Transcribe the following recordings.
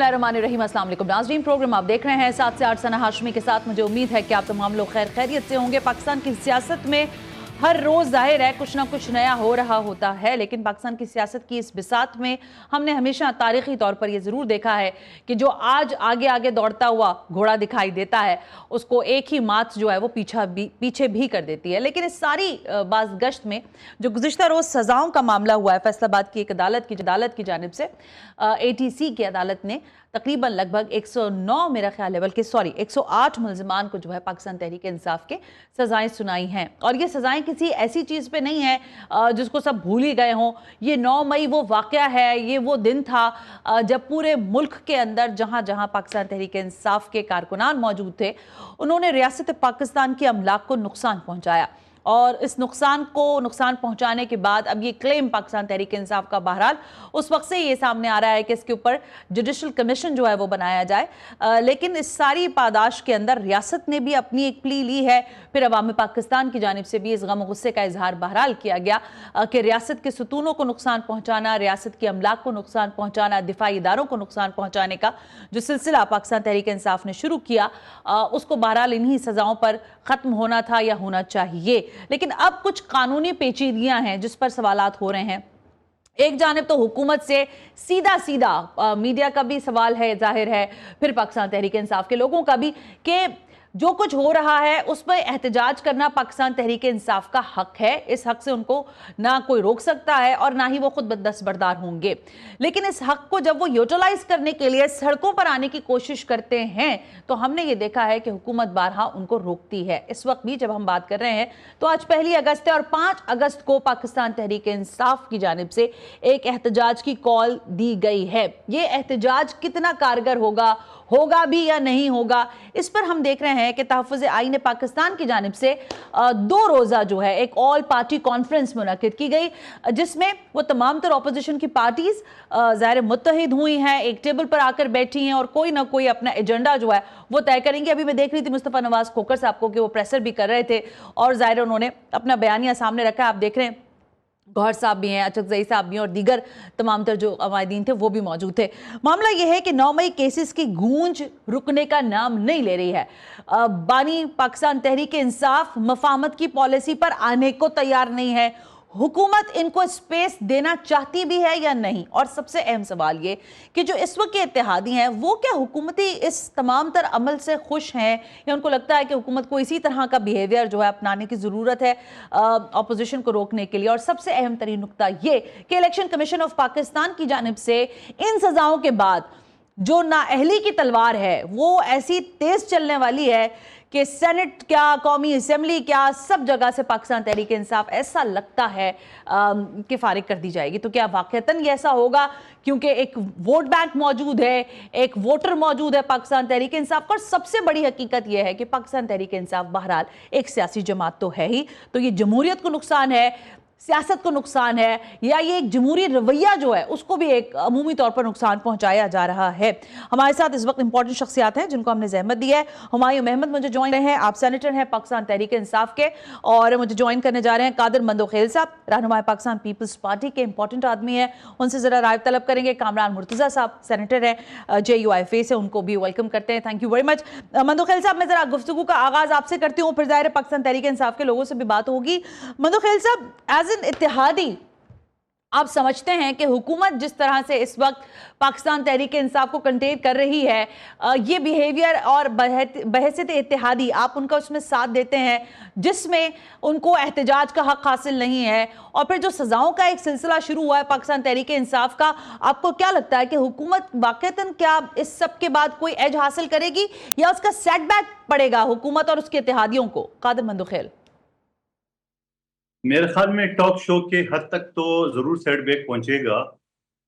बिस्मिल्लाहिर्रहमानिर्रहीम, अस्सलाम वालेकुम नाज़रीन। प्रोग्राम आप देख रहे हैं 7 से 8 सना हाशमी के साथ। मुझे उम्मीद है कि आप तमाम लोग खैर खैरियत से होंगे। पाकिस्तान की सियासत में हर रोज़ जाहिर है कुछ ना कुछ नया हो रहा होता है, लेकिन पाकिस्तान की सियासत की इस बिसात में हमने हमेशा तारीखी तौर पर यह ज़रूर देखा है कि जो आज आगे आगे दौड़ता हुआ घोड़ा दिखाई देता है उसको एक ही मात जो है वो पीछे भी कर देती है। लेकिन इस सारी बाज़गश्त में जो गुज़िश्ता रोज़ सज़ाओं का मामला हुआ है फैसलाबाद की एक अदालत की जानिब से, ATC की अदालत ने तकरीबन लगभग 109 मेरा ख्याल है, बल्कि 108 मुल्ज़िमान को जो है पाकिस्तान तहरीक इंसाफ के सज़ाएं सुनाई हैं। और ये सज़ाएं किसी ऐसी चीज़ पे नहीं है जिसको सब भूल ही गए हों। ये 9 मई वो वाक़या है, ये वो दिन था जब पूरे मुल्क के अंदर जहाँ जहाँ पाकिस्तान तहरीक इंसाफ के कारकुनान मौजूद थे, उन्होंने रियासत पाकिस्तान की अमलाक को नुकसान पहुँचाया। और इस नुकसान पहुंचाने के बाद अब ये क्लेम पाकिस्तान तहरीक इंसाफ का बहरहाल उस वक्त से ये सामने आ रहा है कि इसके ऊपर जुडिशल कमीशन जो है वो बनाया जाए। लेकिन इस सारी पादाश के अंदर रियासत ने भी अपनी एक प्ली ली है। फिर अवाम पाकिस्तान की जानिब से भी इस गम गुस्से का इजहार बहरहाल किया गया कि रियासत के सुतूनों को नुकसान पहुंचाना, रियासत की अमलाक को नुकसान पहुंचाना, दिफाई इदारों को नुकसान पहुंचाने का जो सिलसिला पाकिस्तान तहरीक इंसाफ ने शुरू किया उसको बहरहाल इन्हीं सजाओं पर ख़त्म होना था या होना चाहिए। लेकिन अब कुछ कानूनी पेचीदगियां हैं जिस पर सवालात हो रहे हैं। एक जानिब तो हुकूमत से सीधा मीडिया का भी सवाल है, जाहिर है, फिर पाकिस्तान तहरीक इंसाफ के लोगों का भी, कि जो कुछ हो रहा है उस पर एहतजाज करना पाकिस्तान तहरीक इंसाफ का हक है। इस हक से उनको ना कोई रोक सकता है और ना ही वो खुद दस्तबरदार होंगे। लेकिन इस हक को जब वो यूटिलाइज करने के लिए सड़कों पर आने की कोशिश करते हैं तो हमने ये देखा है कि हुकूमत बारहा उनको रोकती है। इस वक्त भी जब हम बात कर रहे हैं तो आज 1 अगस्त है और 5 अगस्त को पाकिस्तान तहरीक इंसाफ की जानिब से एक एहतजाज की कॉल दी गई है। ये एहतजाज कितना कारगर होगा भी या नहीं होगा, इस पर हम देख रहे हैं कि तहफ़्फ़ुज़ आईन पाकिस्तान की जानिब से 2 रोज़ा जो है एक ऑल पार्टी कॉन्फ्रेंस मुनक़िद की गई, जिसमें वो तमाम तर अपोजिशन की पार्टीज़ ज़ाहिर मुत्तहिद हुई हैं, एक टेबल पर आकर बैठी हैं और कोई ना कोई अपना एजेंडा जो है वो तय करेंगे। अभी मैं देख रही थी मुस्तफ़ा नवाज़ खोखर साहब को कि वो प्रेसर भी कर रहे थे और ज़ाहिर उन्होंने अपना बयानिया सामने रखा। आप देख रहे हैं गौहर साहब भी हैं, अचकज़ई साहब भी हैं और दीगर तमाम तर जो अमायदीन थे वो भी मौजूद थे। मामला यह है कि 9 मई केसेस की गूंज रुकने का नाम नहीं ले रही है। बानी पाकिस्तान तहरीक इंसाफ मफाहमत की पॉलिसी पर आने को तैयार नहीं है। हुकूमत इनको स्पेस देना चाहती भी है या नहीं, और सबसे अहम सवाल ये कि जो इस वक्त के इत्तेहादी हैं वो क्या हुकूमती इस तमाम तर अमल से खुश हैं या उनको लगता है कि हुकूमत को इसी तरह का बिहेवियर जो है अपनाने की ज़रूरत है अपोजिशन को रोकने के लिए। और सबसे अहम तरीन नुकता ये कि इलेक्शन कमीशन ऑफ पाकिस्तान की जानिब से इन सज़ाओं के बाद जो नाअहली की तलवार है वो ऐसी तेज़ चलने वाली है कि सेनेट क्या, कौमी असम्बली क्या, सब जगह से पाकिस्तान तहरीक इंसाफ ऐसा लगता है कि फारिग कर दी जाएगी। तो क्या वाक़तन ये ऐसा होगा? क्योंकि एक वोट बैंक मौजूद है, एक वोटर मौजूद है पाकिस्तान तहरीक इंसाफ का। और सबसे बड़ी हकीकत यह है कि पाकिस्तान तहरीक इंसाफ बहरहाल एक सियासी जमात तो है ही, तो ये जमहूरियत को नुकसान है, सियासत को नुकसान है, या ये एक जमहूरी रवैया जो है उसको भी एक अमूमी तौर पर नुकसान पहुंचाया जा रहा है। हमारे साथ इस वक्त इंपॉर्टेंट शख्सियात हैं जिनको हमने जहमत दी है। हुमायूं अहमद मुझे ज्वाइन रहे हैं, आप सेनेटर हैं पाकिस्तान तहरीक इंसाफ के, और मुझे ज्वाइन करने जा रहे हैं कादिर मंदोखेल साहब, रहनुमा पाकिस्तान पीपल्स पार्टी के, इंपॉर्टेंट आदमी है, उनसे ज़रा राय तलब करेंगे। कामरान मुर्तज़ा साहब सेनेटर हैं JUIFA से, उनको भी वेलकम करते हैं। Thank you very much. Mandokhel साहब, मैं ज़रा गुफ्तगू का आगाज़ आपसे करती हूँ, फिर ज़ाहिर है पाकिस्तान तहरीक इंसाफ के लोगों से भी बात होगी। मंदोखेल साहब, एज इत्तेहादी आप समझते हैं कि हुकूमत जिस तरह से इस वक्त पाकिस्तान तहरीक इंसाफ को कंटेन कर रही है, ये बिहेवियर और बहसियत इत्तेहादी आप उनका उसमें साथ देते हैं जिसमें उनको एहतजाज का हक हासिल नहीं है, और फिर जो सजाओं का एक सिलसिला शुरू हुआ है पाकिस्तान तहरीक इंसाफ का, आपको क्या लगता है कि हुकूमत वाक़तन क्या इस सब के बाद कोई एज हासिल करेगी या उसका सेटबैक पड़ेगा हुकूमत और उसके इत्तेहादियों को? कादिर मंदोखेल। मेरे ख्याल में टॉक शो के हद तक तो जरूर सेटबैक पहुंचेगा,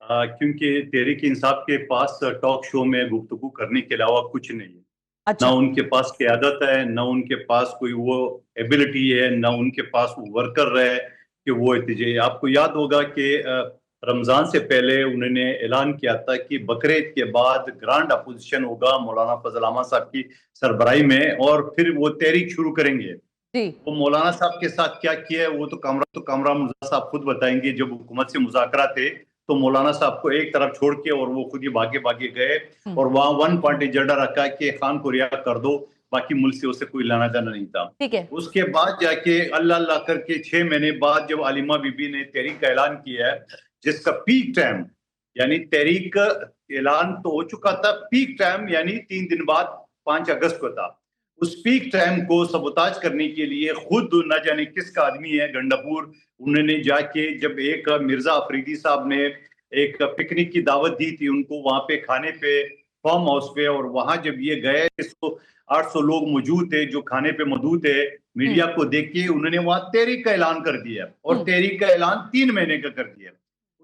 क्योंकि तहरीक इंसाफ के पास टॉक शो में गुफ्तगू करने के अलावा कुछ नहीं है। अच्छा। ना उनके पास क़यादत है, ना उनके पास कोई वो एबिलिटी है, ना उनके पास वो वर्कर है कि वो एहतजाज। आपको याद होगा कि रमज़ान से पहले उन्होंने ऐलान किया था कि बकरीद के बाद ग्रांड अपोजिशन होगा मौलाना फजल अहमद साहब की सरबराही में, और फिर वो तहरीक शुरू करेंगे। वो मौलाना साहब के साथ क्या किया है वो तो कामरान मुर्तज़ा साहब खुद बताएंगे। जब हुकूमत से मुज़ाकरा थे तो मौलाना साहब को एक तरफ छोड़ के और वो खुद ही भागे भागे गए और वहां वन पॉइंट एजेंडा रखा कि खान को रिहा कर दो, बाकी मुल्क से उसे कोई लाना देना नहीं था। ठीक है। उसके बाद जाके अल्लाह अल्लाह करके 6 महीने बाद जब आलिमा बीबी ने तहरीक का ऐलान किया है, जिसका पीक टाइम यानी तहरीक का ऐलान तो हो चुका था, पीक टाइम यानी 3 दिन बाद 5 अगस्त को था। उस पीक टाइम को सबोताज करने के लिए खुद न जाने किसका आदमी है गंडापुर, उन्होंने जाके जब एक मिर्जा अफरीदी साहब ने एक पिकनिक की दावत दी थी उनको वहां पे खाने पे फार्म हाउस पे, और वहां जब ये गए 800 लोग मौजूद थे जो खाने पे मौजूद थे, मीडिया को देख के उन्होंने वहां तहरीक का ऐलान कर दिया और तहरीक का ऐलान 3 महीने का कर दिया।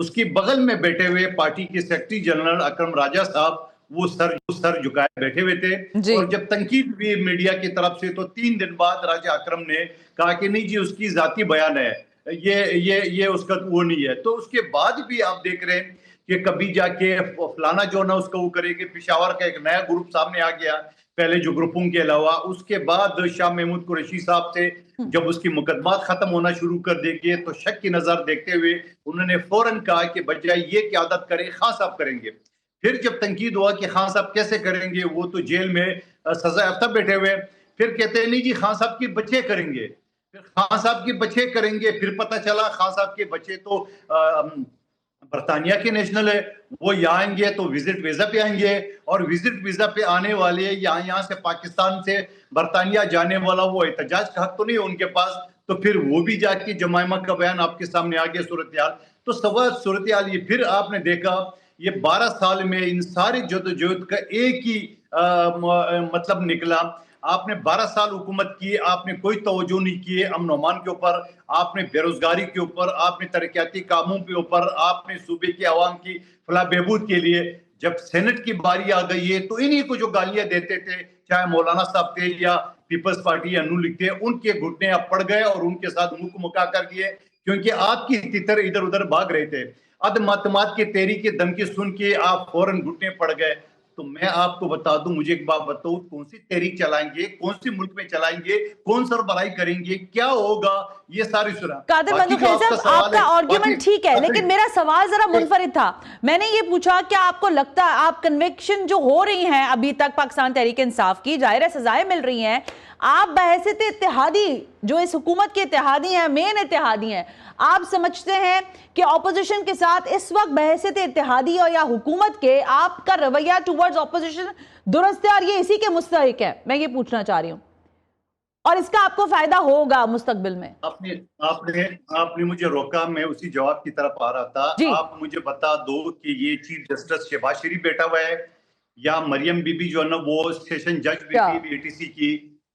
उसके बगल में बैठे हुए पार्टी के सेक्रेटरी जनरल अकरम राजा साहब वो सर झुकाए बैठे हुए थे और जब तनकीद हुई मीडिया की तरफ से तो 3 दिन बाद राजा अकरम ने कहा कि नहीं जी उसकी जाती बयान है, ये उसका वो नहीं है। तो उसके बाद भी आप देख रहे हैं कि कभी जाके फलाना जो ना उसका वो करेंगे। पेशावर का एक नया ग्रुप सामने आ गया पहले जो ग्रुपों के अलावा, उसके बाद शाह महमूद कुरैशी साहब से जब उसकी मुकदमात खत्म होना शुरू कर देंगे तो शक की नजर देखते हुए उन्होंने फौरन कहा कि बजाय ये क्यादत करे खान साहब करेंगे। फिर जब तनकीद हुआ कि खान साहब कैसे करेंगे, वो तो जेल में सजा याफ्ता बैठे हुए, फिर कहते हैं नहीं जी खान साहब के बच्चे करेंगे, फिर खान साहब के बच्चे करेंगे। फिर पता चला खान साहब के बच्चे तो बरतानिया के नेशनल है, वो यहाँ आएंगे तो विजिट वीजा पे आएंगे और विजिट वीजा पे आने वाले यहाँ से पाकिस्तान से बरतानिया जाने वाला वो एहतजाज का हक तो नहीं है उनके पास, तो फिर वो भी जाके जमायमा का बयान आपके सामने आ गया सूरत हाल। तो सूरत हाल ये फिर आपने देखा ये 12 साल में इन सारी जदोजहद का एक ही मतलब निकला। आपने 12 साल हुकूमत की, आपने कोई तवज्जो नहीं किए अमन अमान के ऊपर, आपने बेरोजगारी के ऊपर, आपने तरक्याती कामों के ऊपर, आपने सूबे के अवाम की फलाह बहबूद के लिए। जब सेनेट की बारी आ गई है तो इन्हीं को जो गालियां देते थे चाहे मौलाना साहब थे या पीपल्स पार्टी या नून लीग थे, उनके घुटने अब पड़ गए और उनके साथ मुंह को मुका कर दिए क्योंकि आपकी तितर इधर उधर भाग रहे थे। अदमातमात के तहरीक की धमकी सुन के आप फौरन घुटने पड़ गए। तो मैं आपको बता दूं, मुझे एक बात बताओ, कौन सी तहरीक चलाएंगे, कौन सी मुल्क में चलाएंगे, कौन सरबराही करेंगे, क्या होगा, ये सारी सुना। कादिर मंजूखैल साहब आपका आर्गुमेंट ठीक है, लेकिन मेरा सवाल जरा मुनफरिद था। मैंने ये पूछा क्या आपको लगता है आप कन्विक्शन जो हो रही हैं अभी तक पाकिस्तान तहरीक इंसाफ की, जाहिर है सजाएं मिल रही हैं, आप बहैसियत इत्तेहादी जो इस हुकूमत के इत्तेहादी हैं, मेन इत्तेहादी हैं, आप समझते हैं कि ऑपोजिशन के साथ इस वक्त बहैसियत इत्तेहादी और या हुकूमत के आपका रवैया टुवर्ड्स ऑपोजिशन दुरुस्त है और ये इसी के मुस्तहिक है? मैं ये पूछना चाह रही हूँ और इसका आपको फायदा होगा मुस्तकबिल में। आपने मुझे रोका, मैं उसी जवाब की तरफ आ रहा था। आप मुझे बता दो कि ये चीफ जस्टिस शहबाज शरीफ बैठा हुआ है या मरियम बीबी जो है ना वो सेशन जज भी एटीसी की,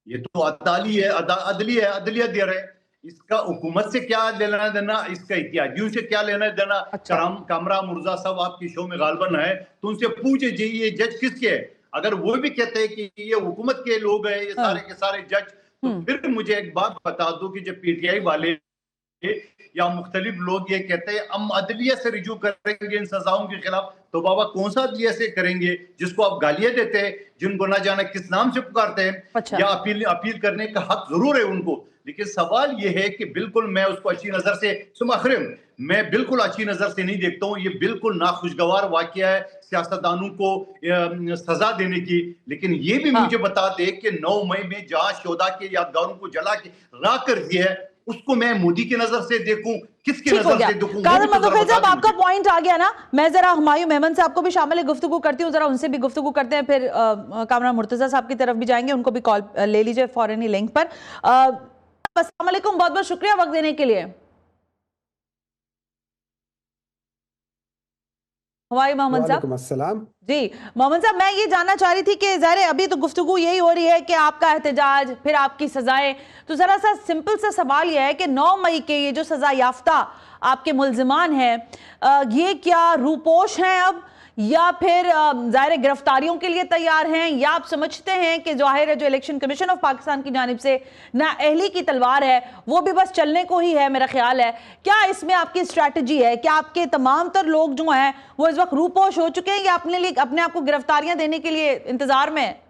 ये तो अदलिया दे रहे हैं। इसका हुकूमत से क्या लेना देना, इसका इत्यादियों से क्या लेना देना। कामरा मुर्जा साहब आपकी शो में गालबन है तो उनसे पूछे जी ये जज किसके है, अगर वो भी कहते हैं कि ये हुकूमत के लोग हैं ये सारे के सारे जज, तो फिर मुझे एक बात बता दो कि जब पीटीआई वाले या मुख्तलिफ लोग ये कहते हैं हम अदलिया से रिजू करेंगे इन सजाओं के खिलाफ, तो बाबा कौन सा अदलिया से करेंगे जिसको आप गालियां देते हैं, जिनको ना जाना किस नाम से पुकारते हैं। या अपील करने का हक जरूर है उनको, लेकिन सवाल ये है कि बिल्कुल मैं उसको अच्छी नजर से मैं बिल्कुल अच्छी नजर से नहीं देखता हूँ। ये बिल्कुल नाखुशगवार वाकया है सियासतदानों को सजा देने की, लेकिन ये भी मुझे बता दे कि 9 मई में जहां शोधा के यादगारों को जला के राख कर दिया है उसको मैं मोदी की नजर से देखूं, किसकी नजर से देखूं? कादिर मंजूखैल साहब आपका पॉइंट आ गया ना। मैं जरा हुमायूं मेमन से आपको भी शामिल गुफ्तगू करती हूँ, जरा उनसे भी गुफ्तगू करते हैं, फिर कामरा मुर्तजा साहब की तरफ भी जाएंगे, उनको भी कॉल ले लीजिए फौरन ही लिंक पर। अस्सलाम वालेकुम, बहुत बहुत शुक्रिया वक्त देने के लिए। मोहम्मद साहब जी, मोहम्मद साहब मैं ये जानना चाह रही थी कि ज़ाहिर है अभी तो गुफ्तगू यही हो रही है कि आपका एहतजाज फिर आपकी सजाएं, तो ज़रा सा सिंपल सा सवाल यह है कि 9 मई के ये जो सजा याफ्ता आपके मुल्जिमान हैं ये क्या रूपोश हैं अब, या फिर ज़ाहिर गिरफ्तारियों के लिए तैयार हैं, या आप समझते हैं कि ज़ाहिर है जो इलेक्शन कमीशन ऑफ पाकिस्तान की जानिब से ना अहली की तलवार है वो भी बस चलने को ही है, मेरा ख्याल है। क्या इसमें आपकी स्ट्रैटेजी है? क्या आपके तमाम तर लोग जो हैं वो इस वक्त रूपोश हो चुके हैं या अपने आप को गिरफ्तारियां देने के लिए इंतजार में है?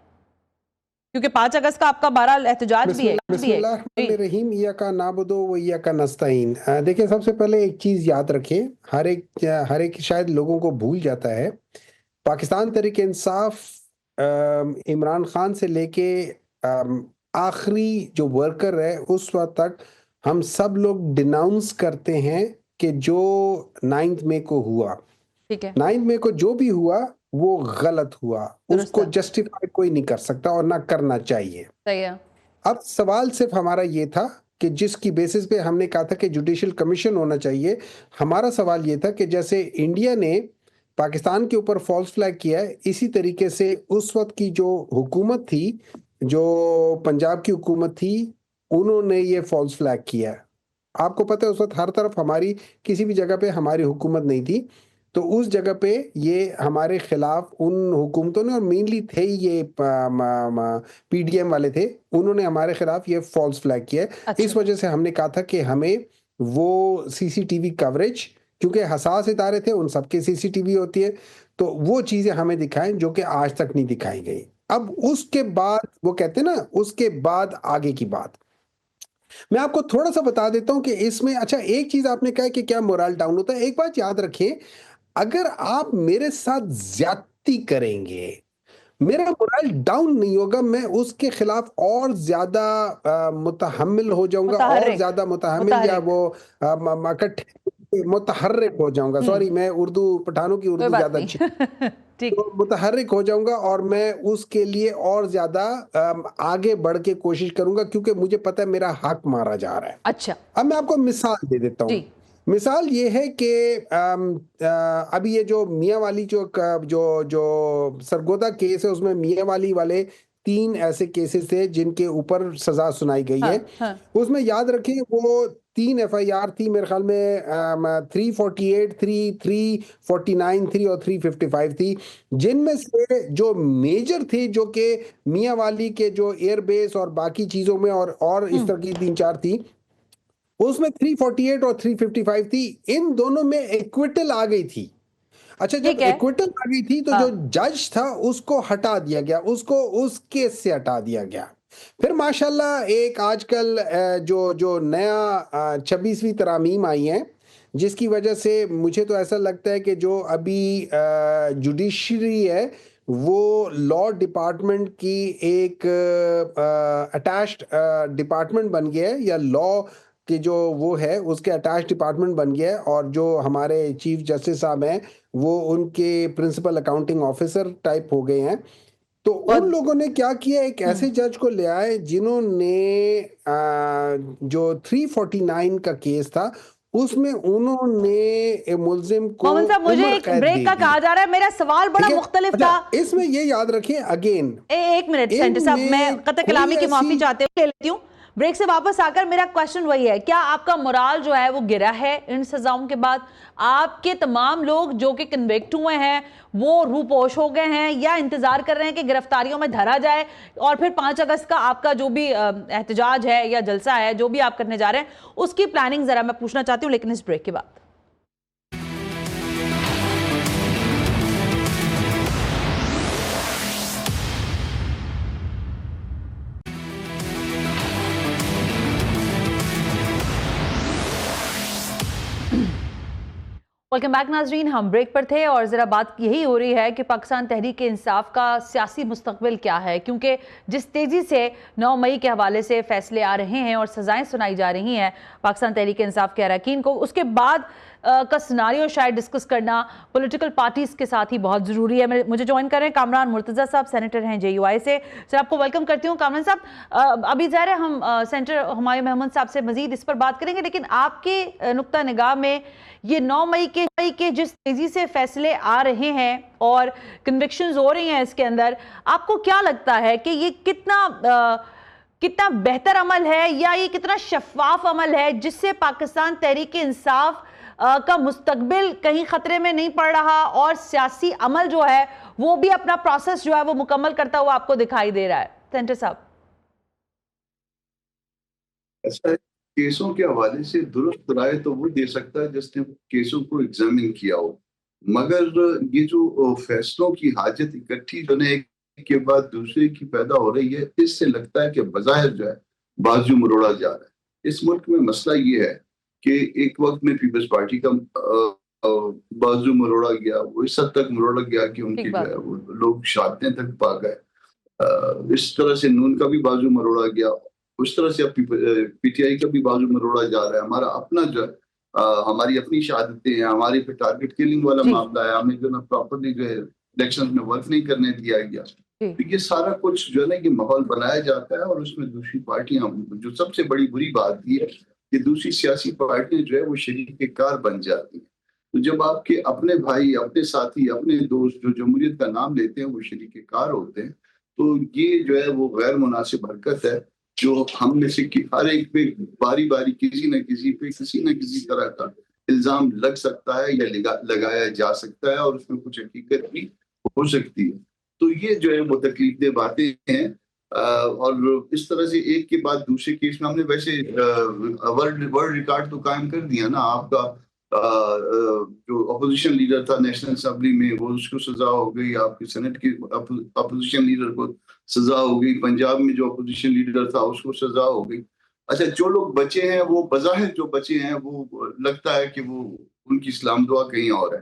क्योंकि 5 अगस्त का आपका बहरहाल एहतजाज भी है। बिस्मिल्लाहिर्रहमानिर्रहीम, इय्याका नाबुदु व इय्याका नस्तईन। देखिए, सबसे पहले एक चीज़ याद रखें, हर एक शायद लोगों को भूल जाता है। पाकिस्तान तहरीक इंसाफ इमरान खान से लेके आखिरी जो वर्कर है उस वक्त तक हम सब लोग डिनाउंस करते हैं कि जो 9 मई को हुआ, ठीक है, 9 मई को जो भी हुआ वो गलत हुआ, दुरुस्त उसको है। जस्टिफाई कोई नहीं कर सकता और ना करना चाहिए। सही है। अब सवाल सिर्फ हमारा ये था कि जिसकी बेसिस पे हमने कहा था कि जुडिशियल कमीशन होना चाहिए, हमारा सवाल ये था कि जैसे इंडिया ने पाकिस्तान के ऊपर फॉल्स फ्लैग किया है, इसी तरीके से उस वक्त की जो हुकूमत थी, जो पंजाब की हुकूमत थी, उन्होंने ये फॉल्स फ्लैग किया है। आपको पता है उस वक्त हर तरफ हमारी, किसी भी जगह पे हमारी हुकूमत नहीं थी, तो उस जगह पे ये हमारे खिलाफ उन हुकूमतों ने, और मेनली थे ये पीडीएम वाले थे, उन्होंने हमारे खिलाफ ये फॉल्स फ्लैग किया है। अच्छा। इस वजह से हमने कहा था कि हमें वो सीसीटीवी कवरेज, क्योंकि हसास इदारे थे, उन सबके सीसीटीवी होती है, तो वो चीजें हमें दिखाएं जो कि आज तक नहीं दिखाई गई। अब उसके बाद वो कहते हैं ना, उसके बाद आगे की बात मैं आपको थोड़ा सा बता देता हूं कि इसमें, अच्छा एक चीज आपने कहा कि क्या मोरल डाउन होता है, एक बात याद रखें, अगर आप मेरे साथ ज्यादती करेंगे, मेरा मोरल डाउन नहीं होगा, मैं उसके खिलाफ और ज्यादा मुतहम्मिल हो जाऊंगा, और मुतहर्रिक, ज्यादा मुतहम्मिल या मुतहर्रिक। वो मुतहर्रिक हो जाऊंगा। सॉरी, मैं उर्दू, पठानों की कोई उर्दू बात ज्यादा नहीं। अच्छी, ठीक। तो मुतहर्रिक हो जाऊंगा और मैं उसके लिए और ज्यादा आगे बढ़ के कोशिश करूंगा, क्योंकि मुझे पता है मेरा हक मारा जा रहा है। अच्छा अब मैं आपको मिसाल दे देता हूँ। जी। मिसाल ये है कि अभी ये जो मियाँ वाली जो जो जो सरगोदा केस है, उसमें मियाँ वाली वाले 3 ऐसे केसेस थे जिनके ऊपर सजा सुनाई गई है। हाँ। उसमें याद रखें वो 3 एफआईआर थी, मेरे ख्याल में 348, 349 थी और 355 थी, जिनमें से जो मेजर थी, जो कि मियाँ वाली के जो एयरबेस और बाकी चीजों में और इस तरह की 3-4 थी, उसमें 348 और 355 थी। इन दोनों में एक्विटल आ गई थी। अच्छा, जब ठीक है। एक्विटल आ गई थी तो जो जज था उसको हटा दिया गया, उसको उस केस से हटा दिया गया। फिर माशाल्लाह एक आजकल जो जो नया 26वीं तरमीम आई है, जिसकी वजह से मुझे तो ऐसा लगता है कि जो अभी जुडिशरी है वो लॉ डिपार्टमेंट की एक अटैच्ड डिपार्टमेंट बन गया है, या लॉ कि जो वो है उसके अटैच डिपार्टमेंट बन गया है, और जो हमारे चीफ जस्टिस साहब हैं वो उनके प्रिंसिपल अकाउंटिंग ऑफिसर टाइप हो गए हैं। तो उन लोगों ने क्या किया, एक ऐसे जज को ले आए जिन्होंने जो 349 का केस था उसमें उन्होंने मुलजिम को मोहम्मद साहब, मुझे उम्र एक कैद ब्रेक दे का दी। कहा जा रहा है, मेरा सवाल बड़ा ठीक है? मुख्तलिफ अच्छा, था। इसमें ये याद रखें अगेन, एक मिनट सेंटर साहब, मैं कतई कलामी की माफी चाहते हुए ले लेती हूँ। ब्रेक से वापस आकर मेरा क्वेश्चन वही है, क्या आपका मोराल जो है वो गिरा है इन सजाओं के बाद? आपके तमाम लोग जो कि कन्विक्ट हुए हैं वो रूपोश हो गए हैं, या इंतजार कर रहे हैं कि गिरफ्तारियों में धरा जाए और फिर 5 अगस्त का आपका जो भी एहतजाज है या जलसा है जो भी आप करने जा रहे हैं उसकी प्लानिंग जरा मैं पूछना चाहती हूँ, लेकिन इस ब्रेक के बाद। वेलकम बैक नाजरीन, हम ब्रेक पर थे और ज़रा बात यही हो रही है कि पाकिस्तान तहरीक इंसाफ का सियासी मुस्तकबिल क्या है, क्योंकि जिस तेज़ी से 9 मई के हवाले से फैसले आ रहे हैं और सज़ाएं सुनाई जा रही हैं पाकिस्तान तहरीक इंसाफ के अरकान को, उसके बाद का सिनारियो शायद डिस्कस करना पॉलिटिकल पार्टीज़ के साथ ही बहुत ज़रूरी है। मुझे ज्वाइन कर रहे हैं कामरान मुर्तज़ा साहब, सेनेटर हैं JUI से। सर, आपको वेलकम करती हूँ। कामरान साहब, अभी ज़ाहिर है हम सेनेटर हुमायूं महमूद साहब से मज़ीद इस पर बात करेंगे, लेकिन आपके नुक्ता निगाह में ये 9 मई के जिस तेज़ी से फैसले आ रहे हैं और कन्विक्शंस हो रही हैं इसके अंदर, आपको क्या लगता है कि ये कितना बेहतर अमल है या ये कितना शफाफ अमल है जिससे पाकिस्तान तहरीक इंसाफ का मुस्तकबिल कहीं खतरे में नहीं पड़ रहा और सियासी अमल जो है वो भी अपना प्रोसेस जो है वो मुकम्मल करता हुआ आपको दिखाई दे रहा है? सेंटर साहब, ऐसा केसों के हवाले से दुरुस्त राय तो वो दे सकता है जिसने केसों को एग्जामिन किया हो, मगर ये जो फैसलों की हाजत इकट्ठी जो है, एक के बाद दूसरे की पैदा हो रही है, इससे लगता है कि बज़ाहिर जो है बाजू मरोड़ा जा रहा है। इस मुल्क में मसला ये है कि एक वक्त में पीपल्स पार्टी का बाजू मरोड़ा गया, वो इस हद तक मरोड़ा गया कि उनके जो है वो लोग शहादतें तक पा गए। इस तरह से नून का भी बाजू मरोड़ा गया, उस तरह से अब पीटीआई का भी बाजू मरोड़ा जा रहा है। हमारा अपना जो है हमारी अपनी शहादतें हैं, हमारे पे टारगेट किलिंग वाला मामला है, हमें जो ना प्रॉपरली जो है इलेक्शन में वर्क नहीं करने दिया गया। तो ये सारा कुछ जो है ना ये माहौल बनाया जाता है और उसमें दूसरी पार्टियां, जो सबसे बड़ी बुरी बात ये है कि दूसरी सियासी पार्टियां जो है वो शरीक कार बन जाती हैं। तो जब आपके अपने भाई, अपने साथी, अपने दोस्त जो जमहूरियत का नाम लेते हैं वो शरीक कार होते हैं, तो ये जो है वो गैर मुनासिब हरकत है जो हम में से हर एक पे बारी बारी किसी न किसी तरह का इल्जाम लग सकता है या लगाया जा सकता है और उसमें कुछ हकीकत भी हो सकती है। तो ये जो है वो तकलीफदेह बातें हैं और इस तरह से एक के बाद दूसरे केस में हमने वैसे वर्ल्ड रिकॉर्ड तो कायम कर दिया ना। आपका जो अपोजिशन लीडर था नेशनल असेंबली में वो उसको सजा हो गई, आपके सेनेट के अपोजिशन लीडर को सजा हो गई, पंजाब में जो अपोजिशन लीडर था उसको सजा हो गई। अच्छा, जो लोग बचे हैं वो बज़ाहिर जो बचे हैं वो लगता है कि वो उनकी इस्लाम दुआ कहीं और है।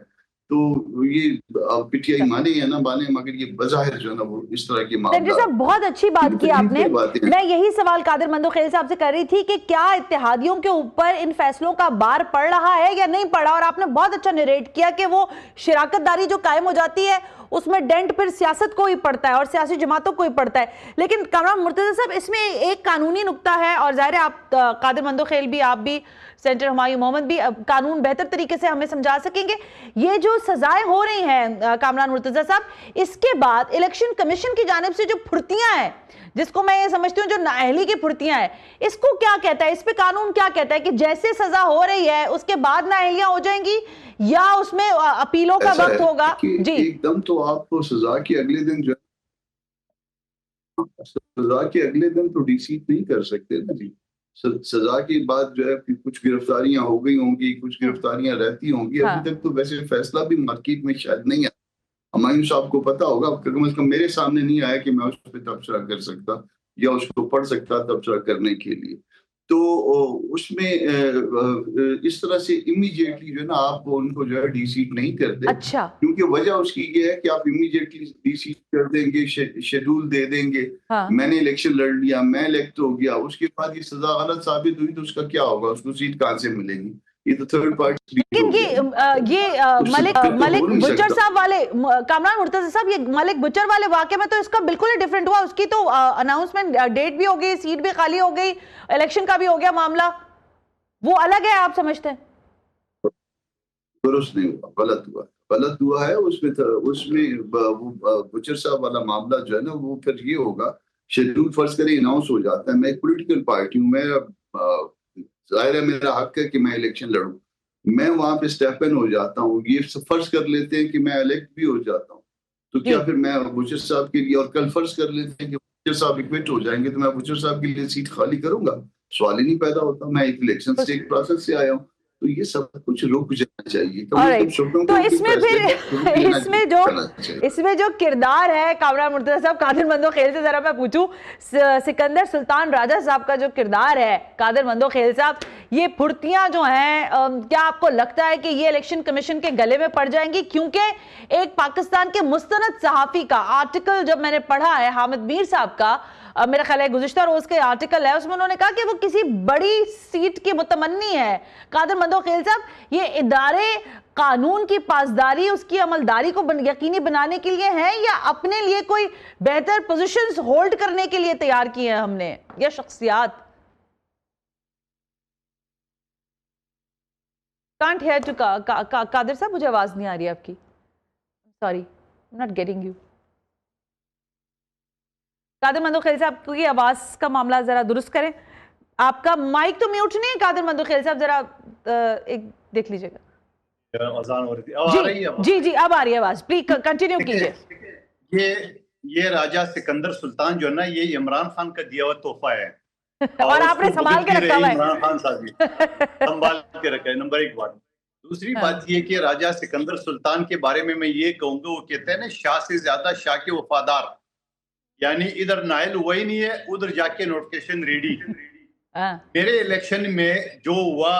तो ये पीटीआई माने या ना माने, मगर ये बज़ाहिर जो है ना वो इस तरह की मामला साहब बहुत अच्छी बात की आपने। मैं यही सवाल कादिर मंदोखेल साहब से कर रही थी कि क्या इत्तेहादियों के ऊपर इन फैसलों का बार पड़ रहा है या नहीं पड़ा, और आपने बहुत अच्छा नरेट किया कि वो शिराकतदारी जो कायम हो जाती है उसमें डेंट फिर सियासत को ही पड़ता है और सियासी जमातों को ही पड़ता है। लेकिन कामरान मुर्तज़ा साहब, इसमें एक कानूनी नुक्ता है और जाहिर है आप कादिर मंदोखेल भी, आप भी, सेनेटर हुमायूं मोहम्मद भी कानून बेहतर तरीके से हमें समझा सकेंगे। ये जो सजाएं हो रही हैं कामरान मुर्तज़ा साहब, इसके बाद इलेक्शन कमीशन की जानिब से जो फुर्तियां हैं, जिसको मैं ये समझती हूँ जो नाअहली की फुर्तियां हैं, इसको क्या कहता है, इस पे कानून क्या कहता है कि जैसे सजा हो रही है उसके बाद नाअहलियां हो जाएंगी या उसमें अपीलों का वक्त होगा? जी, एकदम तो आपको सजा के अगले दिन जो तो डीसी नहीं कर सकते ना जी। सजा के बाद जो है कुछ गिरफ्तारियां हो गई होंगी, कुछ गिरफ्तारियां रहती होंगी। अभी तक तो वैसे फैसला भी मार्केट में शायद नहीं आया। हुमायूं साहब को पता होगा, कम से कम मेरे सामने नहीं आया कि मैं उस पर तबसरा कर सकता या उसको पढ़ सकता तबसरा करने के लिए। तो उसमें इस तरह से इमीडिएटली जो है ना आप उनको जो है डीसीट नहीं करते। अच्छा, क्योंकि वजह उसकी ये है कि आप इमीडिएटली डीसीट कर देंगे, शेड्यूल दे देंगे। हाँ। मैंने इलेक्शन लड़ लिया, मैं इलेक्ट हो गया, उसके बाद ये सजा गलत साबित हुई तो उसका क्या होगा, उसको सीट कहां से मिलेगी? ये तो थर्ड पार्टी। लेकिन ये मलिक बुचर साहब वाले, कामरान मुर्तज़ा साहब, ये मलिक बुचर वाले वाकये में तो इसका बिल्कुल ही डिफरेंट हुआ। उसकी तो अनाउंसमेंट डेट भी हो गई, सीट भी खाली हो गई, इलेक्शन का भी हो गया मामला, वो अलग है आप समझते हैं? दुरुस्त नहीं हुआ, गलत हुआ है। उसमें बुचर साहब वाला मामला जो है ना वो फिर ये होगा, शेड्यूल फर्ज करें अनाउंस हो जाता है, मैं एक पॉलिटिकल पार्टी हूँ, मैं जाहिर है मेरा हक है कि मैं इलेक्शन लड़ूं, मैं वहां पे स्टेप इन हो जाता हूँ, ये फर्ज कर लेते हैं कि मैं इलेक्ट भी हो जाता हूँ, तो क्या फिर मैं बुचर साहब के लिए, और कल फर्ज कर लेते हैं कि बुचर साहब इक्विट हो जाएंगे तो मैं बुचर साहब के लिए सीट खाली करूंगा? सवाल ही नहीं पैदा होता। मैं एक इलेक्शन से एक प्रोसेस से आया हूँ, तो ये सब कुछ रुक जाना चाहिए। तो इसमें जो किरदार है कामरान मुर्तज़ा साहब, कादिर मंदोखेल से जरा मैं पूछूं, सिकंदर सुल्तान राजा साहब का जो किरदार है, कादिर मंदोखेल साहब, ये फुर्तियां जो हैं, क्या आपको लगता है कि ये इलेक्शन कमीशन के गले में पड़ जाएंगी? क्योंकि एक पाकिस्तान के मुस्तनद सहाफी का आर्टिकल जब मैंने पढ़ा है, हामिद मीर साहब का, मेरा ख्याल है गुज़िश्ता रोज के आर्टिकल है, उसमें उन्होंने कहा कि वो किसी बड़ी सीट की मुतमन्नी है। कादिर मंदोखेल साहब, ये इदारे कानून की पासदारी, उसकी अमलदारी को यकीनी बनाने के लिए है या अपने लिए कोई बेहतर पोजीशंस होल्ड करने के लिए तैयार किए हैं हमने, या शख्सियात? Can't hear to Qadir sahab, मुझे आवाज नहीं आ रही आपकी, sorry, not getting you. Qadir Mandokhel sahab की आवाज का मामला जरा दुरुस्त करें। आपका माइक तो म्यूट नहीं है कादिर मंदोखेल साहब, जरा एक देख लीजिएगा। अजान हो रही थी, अब आ रही है? जी जी, अब आ रही है आवाज, प्लीज कंटिन्यू कीजिए। ये राजा सिकंदर सुल्तान जो है ना, ये इमरान खान का दिया हुआ तोहफा है और आपने संभाल के रखा हुआ है। इमरान खान साहब संभाल के रखा है, नंबर एक बात। दूसरी बात ये कि राजा सिकंदर सुल्तान के बारे में मैं ये कहूंगा, वो कहते हैं ना, शाह से ज्यादा शाह के वफादार। यानी इधर नाइल हुआ ही नहीं है, उधर जाके नोटिफिकेशन रेडी। मेरे इलेक्शन में जो हुआ,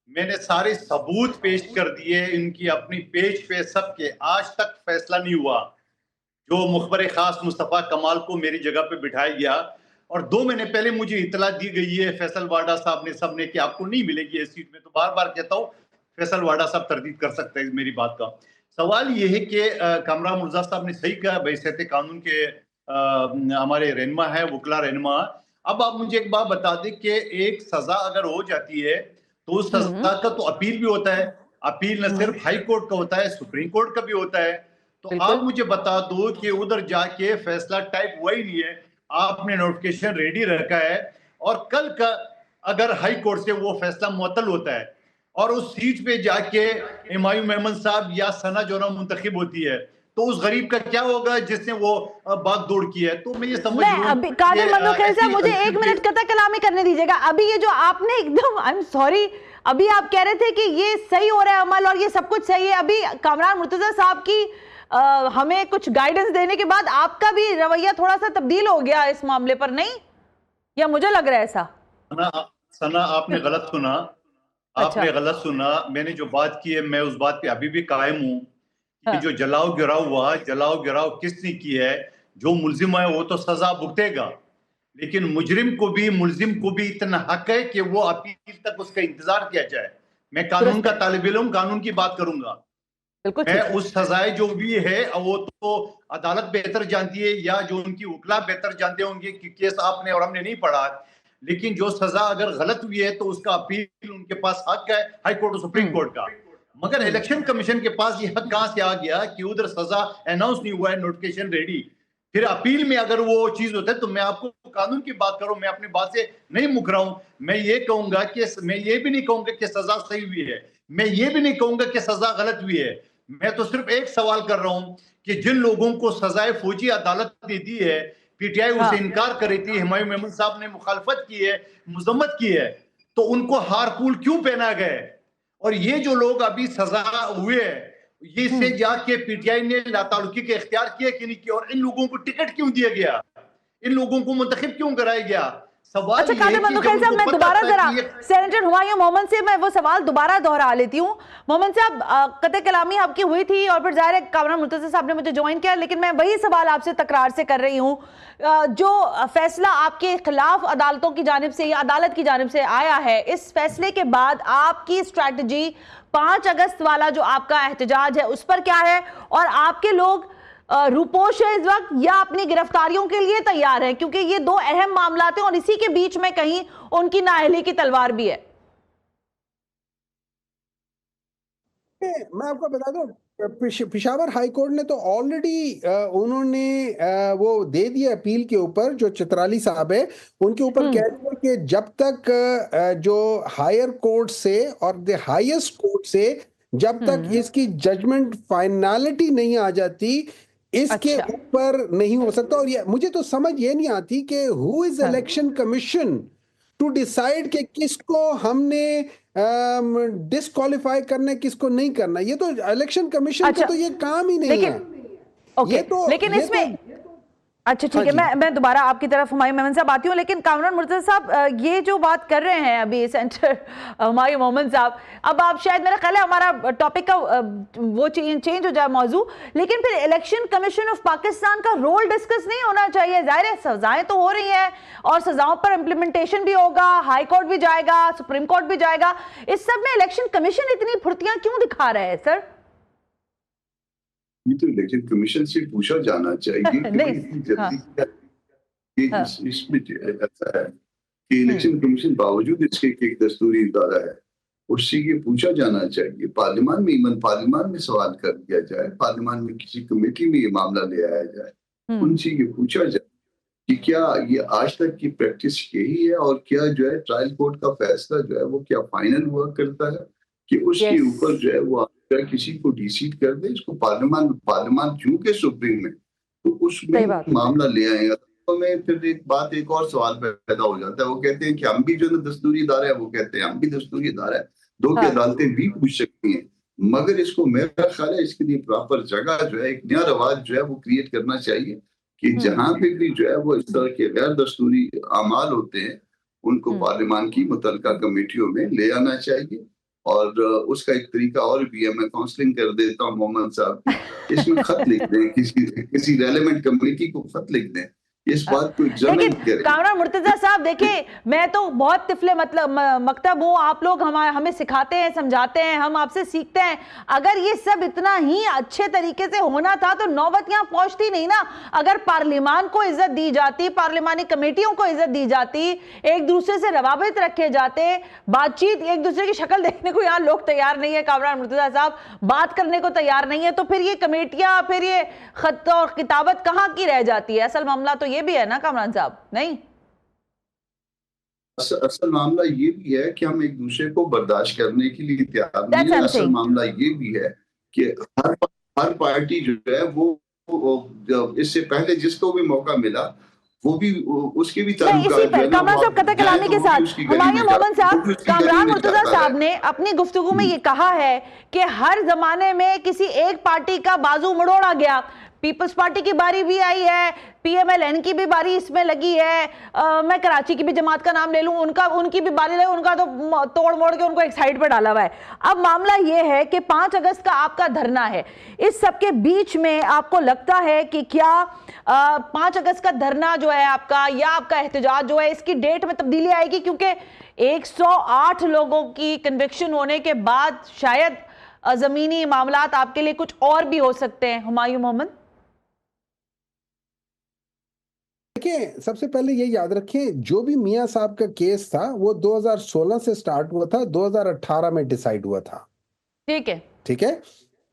मैंने सारे सबूत पेश कर दिए इनकी अपनी पेज पे सबके, आज तक फैसला नहीं हुआ। जो मुखबर खास मुस्तफ़ा कमाल को मेरी जगह पे बिठाया गया और 2 महीने पहले मुझे इतला दी गई है फैसल वाडा साहब ने, सबने, कि आपको नहीं मिलेगी इस सीट में। तो बार बार कहता हूँ, फैसल वाडा साहब तरदीद कर सकते हैं मेरी बात का। सवाल ये है कि कामरान मुर्तज़ा साहब ने सही कहा, बहसत कानून के हमारे रहनुमा है, वकला रहनुमा। अब आप मुझे एक बात बता दें कि एक सजा अगर हो जाती है तो उस सजा का तो अपील भी होता है। अपील न सिर्फ हाई कोर्ट का होता है, सुप्रीम कोर्ट का भी होता है। तो आप मुझे बता दो कि उधर जाके फैसला टाइप हुआ ही नहीं है, आपने नोटिफिकेशन रेडी रखा है, और कल का अगर हाई कोर्ट से वो फैसला मुअत्तल होता है और उस सीट पे जाके हुमायूं मेमन साहब या सना जो ना मुंतखब होती है, तो उस गरीब का क्या होगा जिसने वो बात दौड़ की है। तो मैं ये समझ रहा हूं, कादिर मंदोखेल साहब मुझे 1 मिनट कतई कलामी करने दीजिएगा। अभी ये जो आपने एकदम, आई एम सॉरी, अभी आप कह रहे थे कि ये सही हो रहा है अमल और ये सब कुछ सही है। अभी कामरान मुर्तजा साहब की हमें कुछ गाइडेंस देने के बाद आपका भी रवैया थोड़ा सा तब्दील हो गया इस मामले पर, नहीं? या मुझे लग रहा है ऐसा? सना आपने गलत सुना। आपने गलत सुना। मैंने जो बात की है मैं उस बात पे अभी भी कायम हूं कि जो जलाओ गिराव हुआ, जलाओ गिराव किसने की है, जो मुल्जिम है वो तो सजा भुगतेगा, लेकिन मुजरिम को भी इतना हक है कि वो अपील तक उसका इंतजार किया जाए। मैं कानून का तालिब इल्म, कानून की बात करूंगा। मैं उस सजाए जो भी है वो तो अदालत बेहतर जानती है, या जो उनकी वकला बेहतर जानते होंगे कि केस आपने और हमने नहीं पढ़ा, लेकिन जो सजा अगर गलत हुई है तो उसका अपील उनके पास हक है, हाई कोर्ट और सुप्रीम कोर्ट का। मगर इलेक्शन कमीशन के पास ये हक कहां से आ गया कि उधर सजा अनाउंस नहीं हुआ है, नोटिफिकेशन रेडी, फिर अपील में अगर वो चीज होता है। तो मैं आपको कानून की बात करूं, मैं अपनी बात से नहीं मुकर रहा हूं। मैं ये कहूंगा कि मैं ये भी नहीं कहूंगा कि सजा सही हुई है, मैं ये भी नहीं कहूंगा कि सजा गलत हुई है। मैं तो सिर्फ एक सवाल कर रहा हूं कि जिन लोगों को सजाए फौजी अदालत ने दी है, पीटीआई उसे इनकार कर रही थी, हुमायूं मेमन साहब ने मुखालफत की है, मुजम्मत की है, तो उनको हारपूल क्यों पहना गया? और ये जो लोग अभी सजा हुए हैं, ये इससे जाके पीटीआई ने लातालुकी के इख्तियार किए कि नहीं किया, और इन लोगों को टिकट क्यों दिया गया, इन लोगों को मुंतखब क्यों कराया गया? सवाल अच्छा कादिर मंदोखेल साहब, मैं दोबारा जरा सेनेटर हुमायूं मोहम्मद से मैं वो सवाल दोबारा दोहरा लेती हूँ। मोहम्मद साहब, कतई कलामी आपकी हुई थी और फिर जाहिर है कामरान मुर्तजा साहब ने मुझे ज्वाइन किया, लेकिन मैं वही सवाल आपसे तकरार से कर रही हूँ। जो फैसला आपके खिलाफ अदालतों की जानिब से या अदालत की जानिब से आया है, इस फैसले के बाद आपकी स्ट्रैटेजी 5 अगस्त वाला जो आपका एहतजाज है उस पर क्या है, और आपके लोग रूपोश है इस वक्त या अपनी गिरफ्तारियों के लिए तैयार है? क्योंकि ये 2 अहम मामला हैं और इसी के बीच में कहीं उनकी नाअहली की तलवार भी है। मैं आपको बता दूं, पेशावर हाई कोर्ट ने तो ऑलरेडी उन्होंने वो दे दिया अपील के ऊपर, जो चित्राली साहब है उनके ऊपर कह दिया कि जब तक जो हायर कोर्ट से और द हाईएस्ट कोर्ट से जब तक इसकी जजमेंट फाइनलिटी नहीं आ जाती, इसके ऊपर नहीं हो सकता। और ये मुझे तो समझ ये नहीं आती कि who is election commission to decide कि किसको हमने डिस्क्वालीफाई करना है, किसको नहीं करना। ये तो इलेक्शन कमीशन का तो ये काम ही नहीं है। ये तो लेकिन इसमें अच्छा ठीक है, मैं दोबारा आपकी तरफ हुमायूं मेमन साहब आती हूँ, लेकिन कामरान मुर्तजा साहब ये जो बात कर रहे हैं अभी सेंटर हुमायूं मोहम्मद साहब, अब आप शायद मेरा ख्याल है हमारा टॉपिक का वो चेंज हो जाए मौजू, लेकिन फिर इलेक्शन कमीशन ऑफ पाकिस्तान का रोल डिस्कस नहीं होना चाहिए? जाहिर है सजाएं तो हो रही हैं और सजाओं पर इम्प्लीमेंटेशन भी होगा, हाई कोर्ट भी जाएगा, सुप्रीम कोर्ट भी जाएगा, इस सब में इलेक्शन कमीशन इतनी फुर्तियां क्यों दिखा रहे हैं सर? ये तो इलेक्शन कमीशन से पूछा जाना चाहिए इसमें ऐसा है कि इलेक्शन कमीशन बावजूद इसके एक दस्तूरी इदारा है, उससे ये पूछा जाना चाहिए। पार्लियामान में, इवन पार्लियामान में सवाल कर दिया जाए, पार्लियामान में किसी कमेटी में ये मामला ले आया जाए, उनसे ये पूछा जाए कि क्या ये आज तक की प्रैक्टिस यही है, और क्या जो है ट्रायल कोर्ट का फैसला जो है वो क्या फाइनल हुआ करता है कि उसके ऊपर जो है वो किसी को डिसीड कर दे। इसको पार्लियामान क्यों के सुप्रीम में, तो उसमें मामला ले आएगा। तो में फिर एक और सवाल पैदा हो जाता है, वो कहते हैं कि हम भी जो है दस्तूरी इदारा है, वो कहते हैं हम भी दस्तूरी इदारा है, 2 की अदालतें भी पूछ सकती हैं। मगर इसको मेरा ख्याल है इसके लिए प्रॉपर जगह जो है, एक नया रवाज जो है वो क्रिएट करना चाहिए कि जहां पे भी जो है वो इस तरह के गैर दस्तूरी अमाल होते हैं उनको पार्लियामान की मुतल्लिका कमेटियों में ले आना चाहिए। और उसका एक तरीका और भी है, मैं काउंसलिंग कर देता हूँ मोहम्मद साहब की, इसमें खत लिख दें, किसी रेलेवेंट कमेटी को खत लिख दें, इस बात को एग्जामिन लेकिन करें। कामरान मुर्तजा साहब देखिए, मैं तो बहुत तिफले मतलब मकतब हूँ, आप लोग हमें सिखाते हैं, समझाते हैं, हम आपसे सीखते हैं। अगर ये सब इतना ही अच्छे तरीके से होना था तो नौबत यहाँ पहुंचती नहीं ना। अगर पार्लियामान को इज्जत दी जाती, पार्लियामानी कमेटियों को इज्जत दी जाती, एक दूसरे से रवाबित रखे जाते, बातचीत, एक दूसरे की शक्ल देखने को यहाँ लोग तैयार नहीं है कामरान मुर्तजा साहब, बात करने को तैयार नहीं है, तो फिर ये कमेटियां, फिर ये खत और किताबत कहाँ की रह जाती है? असल मामला तो ये भी है ना कामरान साहब, नहीं? असल मामला ये भी है कि हम एक दूसरे को बर्दाश्त करने के लिए तैयार नहीं है। असल मामला ये भी है कि हर पार्टी जो है वो इससे पहले जिसको भी मौका मिला वो भी उसकी भी कामरान साहब कतई कलामी के साथ हुमायूं मोहम्मद साहब, कामरान मुर्तजा साहब ने अपनी गुफ्तगू में ये कहा है कि हर जमाने में किसी एक पार्टी का बाजू मड़ोड़ा गया, पीपल्स पार्टी की बारी भी आई है, पीएमएलएन की भी बारी इसमें लगी है, मैं कराची की भी जमात का नाम ले लूं, उनकी भी बारी लगी, उनका तो तोड़ मोड़ के उनको एक साइड पर डाला हुआ है। अब मामला यह है कि 5 अगस्त का आपका धरना है, इस सबके बीच में आपको लगता है कि क्या 5 अगस्त का धरना जो है आपका या आपका एहतजाज जो है इसकी डेट में तब्दीली आएगी? क्योंकि 108 लोगों की कन्विक्शन होने के बाद शायद जमीनी मामलात आपके लिए कुछ और भी हो सकते हैं। हुमायूं मोहम्मद, देखिए, सबसे पहले ये याद रखें, जो भी मियां साहब का केस था वो 2016 से स्टार्ट हुआ था, 2018 में डिसाइड हुआ था। ठीक है, ठीक है।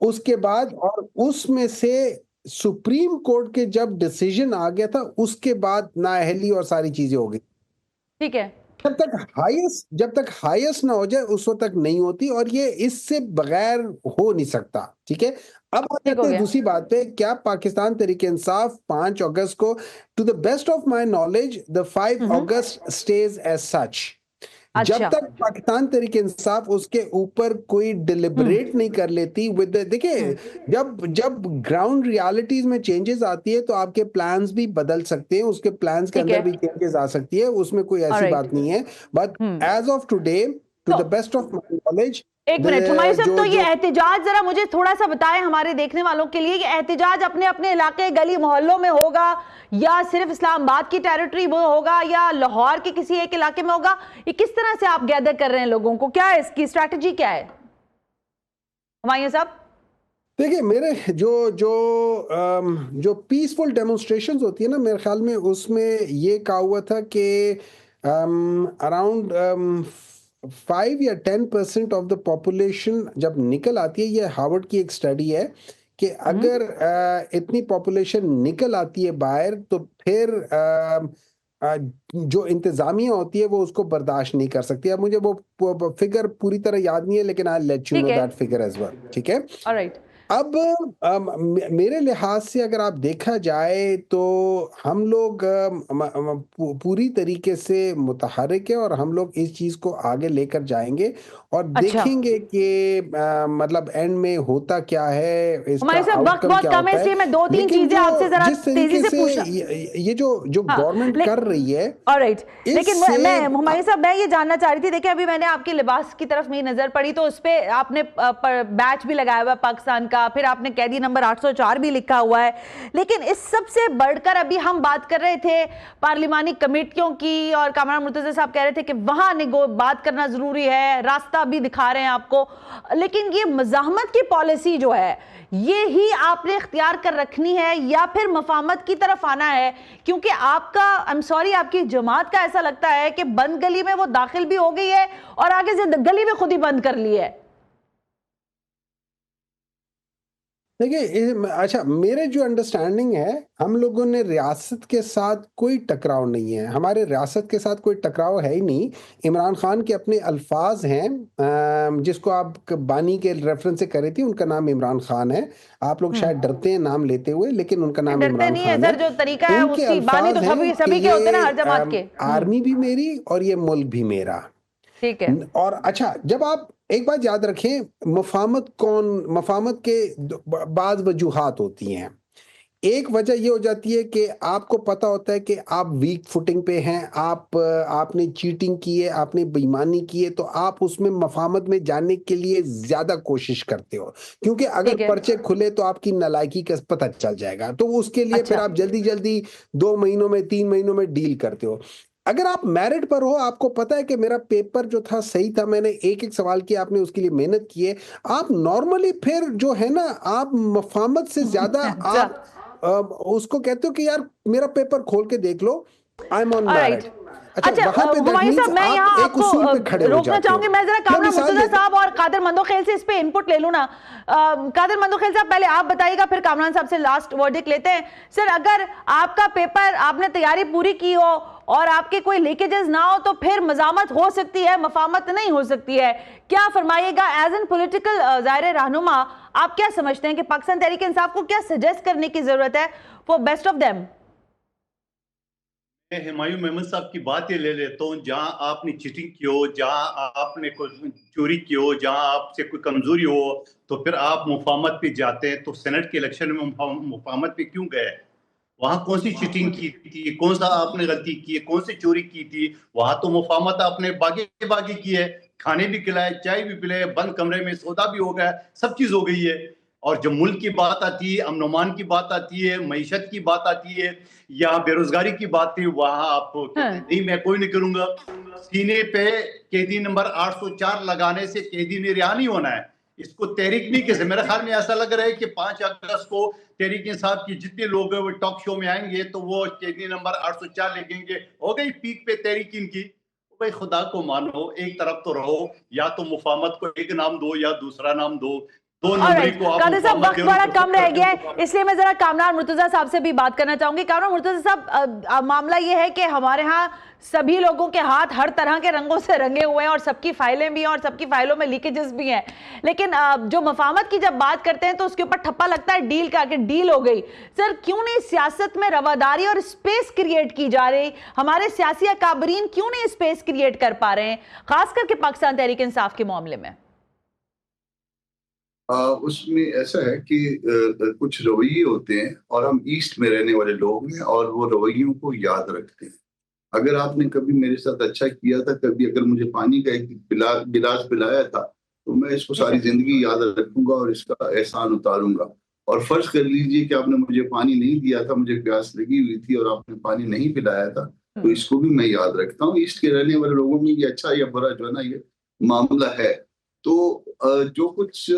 उसके बाद और उसमें से सुप्रीम कोर्ट के जब डिसीजन आ गया था उसके बाद नाअहली और सारी चीजें हो गई। ठीक है। जब तक हाईएस्ट ना हो जाए उस वक्त तक नहीं होती, और ये इससे बगैर हो नहीं सकता। ठीक है। अब आ जाते हैं दूसरी बात पे, क्या पाकिस्तान तहरीक इंसाफ 5 अगस्त को, to the best of my knowledge, the 5 August stage as such. जब तक पाकिस्तान तहरीक इंसाफ उसके ऊपर कोई डिलिबरेट नहीं कर लेती विद, देखिए, जब ग्राउंड रियलिटीज में चेंजेस आती है तो आपके प्लान्स भी बदल सकते हैं, उसके प्लान्स के अंदर भी चेंजेस आ सकती है, उसमें कोई ऐसी बात नहीं है। But as of today, to the best of my knowledge, एक मिनट हुमायूं साहब, तो ये एहतिजाज जरा मुझे थोड़ा सा बताएं हमारे देखने वालों के लिए, ये एहतिजाज अपने अपने इलाके, गली मोहल्लों में होगा या सिर्फ इस्लामाबाद की टेरिटरी वो होगा या लाहौर के किसी एक इलाके में होगा? ये किस तरह से आप गैदर कर रहे हैं लोगों को, क्या है इसकी स्ट्रैटेजी, क्या है हुमायूं साहब? देखिए, मेरे जो पीसफुल डेमोन्स्ट्रेशंस होती है ना, मेरे ख्याल में उसमें ये कहा हुआ था कि अराउंड 5 या 10% ऑफ द पॉपुलेशन जब निकल आती है, ये हार्वर्ड की एक स्टडी है कि अगर इतनी पॉपुलेशन निकल आती है बाहर तो फिर जो इंतजामिया होती है वो उसको बर्दाश्त नहीं कर सकती। अब मुझे वो फिगर पूरी तरह याद नहीं है, लेकिन I let you know that figure as well. ठीक है। ऑलराइट। अब मेरे लिहाज से अगर आप देखा जाए तो हम लोग पूरी तरीके से मुतहर्रिक है और हम लोग इस चीज को आगे लेकर जाएंगे और देखेंगे कि मतलब एंड में होता क्या है, इसका आउटकम क्या होता है। मैं 2-3 चीजें आपसे जरा तेजी से पूछना, ये जो गवर्नमेंट कर रही है। ऑलराइट, लेकिन मैं हुमायूं साहब, मैं ये जानना चाह रही थी, देखिए अभी मैंने आपके लिबास की तरफ मेरी नजर पड़ी तो उस पे आपने बैच भी लगाया हुआ है पाकिस्तान का, फिर आपने कैदी नंबर 804 भी लिखा हुआ है, लेकिन इस सबसे बढ़कर अभी हम बात कर रहे थे पार्लिमानी कमेटियों की, और कामरान मुर्तजा साहब कह रहे थे कि वहां बात करना जरूरी है, रास्ता भी दिखा रहे हैं आपको, लेकिन ये मज़ाहमत की पॉलिसी जो है ये ही आपने इख्तियार कर रखनी है या फिर मफाहमत की तरफ आना है? क्योंकि आपका, आई एम सॉरी, आपकी जमात का ऐसा लगता है कि बंद गली में वो दाखिल भी हो गई है और आगे से गली में खुद ही बंद कर ली है। देखिए, अच्छा, मेरे जो अंडरस्टैंडिंग है, हम लोगों ने रियासत के साथ कोई टकराव नहीं है, हमारे रियासत के साथ कोई टकराव है ही नहीं। इमरान खान के अपने अल्फाज हैं, जिसको आप बानी के रेफरेंस से कर रही थी, उनका नाम इमरान खान है। आप लोग शायद डरते हैं नाम लेते हुए, लेकिन उनका नाम इमरान खान है। जो तरीका है उसकी बानी तो सभी के होते हैं, हर जमात के। आर्मी भी मेरी और ये मुल्क भी मेरा। ठीक है। और अच्छा, जब आप एक बात याद रखें, मफाहमत के बाज़ वजूहात होती हैं। एक वजह ये हो जाती है कि आपको पता होता है कि आप वीक फुटिंग पे हैं, आपने चीटिंग की है, आपने बेईमानी की है, तो आप उसमें मफामत में जाने के लिए ज़्यादा कोशिश करते हो। क्योंकि अगर ठीक है। पर्चे खुले तो आपकी नालायकी का पता चल जाएगा। तो उसके लिए फिर अच्छा। आप जल्दी-जल्दी 2 महीनों में, 3 महीनों में डील करते हो। अगर आप मेरिट पर हो, आपको पता है कि मेरा पेपर जो था सही था, मैंने एक-एक सवाल किया, आपने उसके लिए मेहनत की है, आप नॉर्मली फिर जो है ना, आप मफामत से ज़्यादा अच्छा। आप उसको कहते हो कि यार मेरा पेपर खोल के देख लो, I am on alright. Merit. अच्छा, अच्छा, वहां पे दैट हुमायूं मीन्स साहब, मैं आप यहाँ एक उसूल पे खड़े आपको हो रोकना जाते हो। चाहूंगी। मैं जरा मैं कामरान मिसाल मुर्तजा देता साहब और कादिर मंदोखेल से इस पे इनपुट ले लूं ना। कादिर मंदोखेल साहब, पहले आप बताइएगा, फिर कामरान साहब से लास्ट वर्डिक्ट लेते हैं। सर, अगर आपका पेपर, आपने तैयारी पूरी की हो और आपके कोई लीकेजेस ना हो, तो फिर मजामत हो सकती है, मफामत नहीं हो सकती है, क्या फरमाइएगा? एज एन पॉलिटिकल ज़ाहिर रहनुमा, आप क्या समझते हैं कि पाकिस्तान तहरीक इंसाफ को क्या सजेस्ट करने की जरूरत है फॉर बेस्ट ऑफ देम? मैं हुमायूं मेमन साहब की बात ये ले लेता हूँ, जहाँ आपने चीटिंग की हो, जहाँ आपने कोई चोरी की हो, जहाँ आपसे कोई कमजोरी हो, तो फिर आप मुफाहमत पे जाते हैं। तो सेनेट के इलेक्शन में मुफाहमत पे क्यों गए? वहां कौन सी चीटिंग की थी, कौन सा आपने गलती की है, कौन सी चोरी की थी? वहां तो मुफाहमत आपने बागी बागी की है, खाने भी खिलाए, चाय भी पिलाए, बंद कमरे में सौदा भी हो गया, सब चीज हो गई है। और जब मुल्क की बात आती है, अमन अमान की बात आती है, मईशत की बात आती है, या बेरोजगारी की बात थी, वहां आप कहते हैं नहीं मैं कोई नहीं करूंगा। सीने पे कैदी नंबर 804 लगाने से कैदी ने रिहा नहीं होना है। इसको तहरीक नहीं कैसे, मेरे ख्याल में ऐसा लग रहा है कि 5 अगस्त को तहरीक इंसाफ की जितने लोग हैं वो टॉक शो में आएंगे तो वो कैदी नंबर 804 लिखेंगे, हो गई पीक पे तहरीक इनकी। भाई खुदा को मानो, एक तरफ तो रहो, या तो मुफाहमत को एक नाम दो या दूसरा नाम दो, दो नंबरी को आप कादिर साहब, मुफाहमत वक्त दे बड़ा रहे हो, कम रह गया है, तो इसलिए मैं जरा कामरान मुर्तजा साहब से भी बात करना चाहूंगी। कामरान मुर्तजा साहब, मामला ये है कि हमारे यहाँ सभी लोगों के हाथ हर तरह के रंगों से रंगे हुए हैं और सबकी फाइलें भी हैं और सबकी फाइलों में लीकेजेस भी हैं, लेकिन जो मफाहमत की जब बात करते हैं तो उसके ऊपर ठप्पा लगता है डील का, कि डील हो गई। सर, क्यों नहीं सियासत में रवादारी और स्पेस क्रिएट की जा रही? हमारे सियासी अकाबरीन क्यों नहीं स्पेस क्रिएट कर पा रहे हैं, खास करके पाकिस्तान तहरीक इंसाफ के मामले में? उसमें ऐसा है कि कुछ रवैये होते हैं और हम ईस्ट में रहने वाले लोग हैं और वो रवैयों को याद रखते हैं। अगर आपने कभी मेरे साथ अच्छा किया था, कभी अगर मुझे पानी का एक गिलास पिलाया था, तो मैं इसको सारी जिंदगी याद रखूंगा और इसका एहसान उतारूंगा। और फर्ज कर लीजिए कि आपने मुझे पानी नहीं दिया था, मुझे प्यास लगी हुई थी और आपने पानी नहीं पिलाया था, तो इसको भी मैं याद रखता हूँ। ईस्ट के रहने वाले लोगों में ये अच्छा या बुरा जो है ना, ये मामला है। तो जो कुछ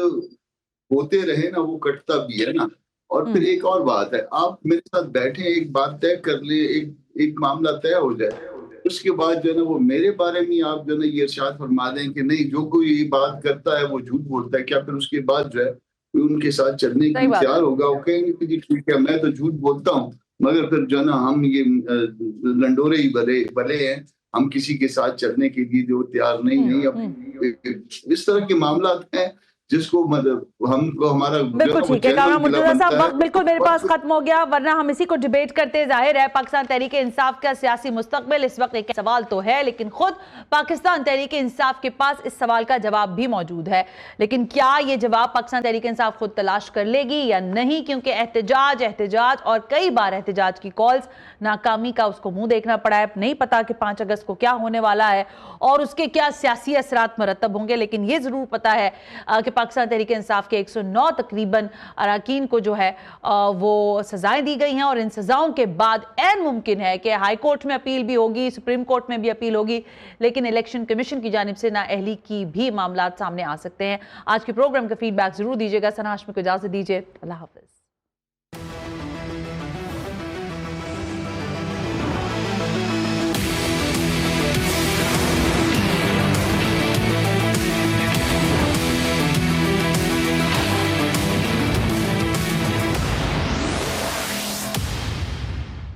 होते रहे ना, वो कटता भी है ना। और फिर एक और बात है, आप मेरे साथ बैठे एक बात तय कर ले, एक मामला तय हो जाए, उसके बाद जो है ना वो मेरे बारे में आप जो है ना ये इरशाद फरमा दें कि नहीं जो कोई ये बात करता है वो झूठ बोलता है, क्या फिर उसके बाद जो है कोई उनके साथ चलने की तैयार होगा? वो कहेंगे कि जी ठीक है, मैं तो झूठ बोलता हूँ, मगर फिर जो है ना हम ये लंडोरे ही भले हैं, हम किसी के साथ चलने के लिए जो तैयार नहीं। अब इस तरह के मामला हैं जिसको मतलब हमको हमारा बिल्कुल ठीक है कामरान मुर्तजा साहब, वक्त बिल्कुल मेरे पास खत्म हो गया, वरना हम इसी को डिबेट करते। जाहिर है पाकिस्तान तहरीक इंसाफ का सियासी मुस्तकबिल इस वक्त एक सवाल तो है, लेकिन खुद पाकिस्तान तहरीक इंसाफ के पास इस सवाल का जवाब भी मौजूद है। लेकिन क्या ये जवाब पाकिस्तान तहरीक इंसाफ खुद तलाश कर लेगी या नहीं? क्योंकि एहतजाज और कई बार एहतजाज की कॉल्स, नाकामी का उसको मुंह देखना पड़ा है। नहीं पता कि 5 अगस्त को क्या होने वाला है और उसके क्या सियासी असरात मरतब होंगे, लेकिन ये जरूर पता है कि पाकिस्तान तहरीक इंसाफ के 109 तकरीबन अरकान को जो है वो सजाएं दी गई हैं और इन सजाओं के बाद ऐन मुमकिन है कि हाई कोर्ट में अपील भी होगी, सुप्रीम कोर्ट में भी अपील होगी, लेकिन इलेक्शन कमीशन की जानिब से नाअहली की भी मामला सामने आ सकते हैं। आज के प्रोग्राम का फीडबैक जरूर दीजिएगा। सना हाशमी को इजाजत दीजिए, अल्लाह हाफिज।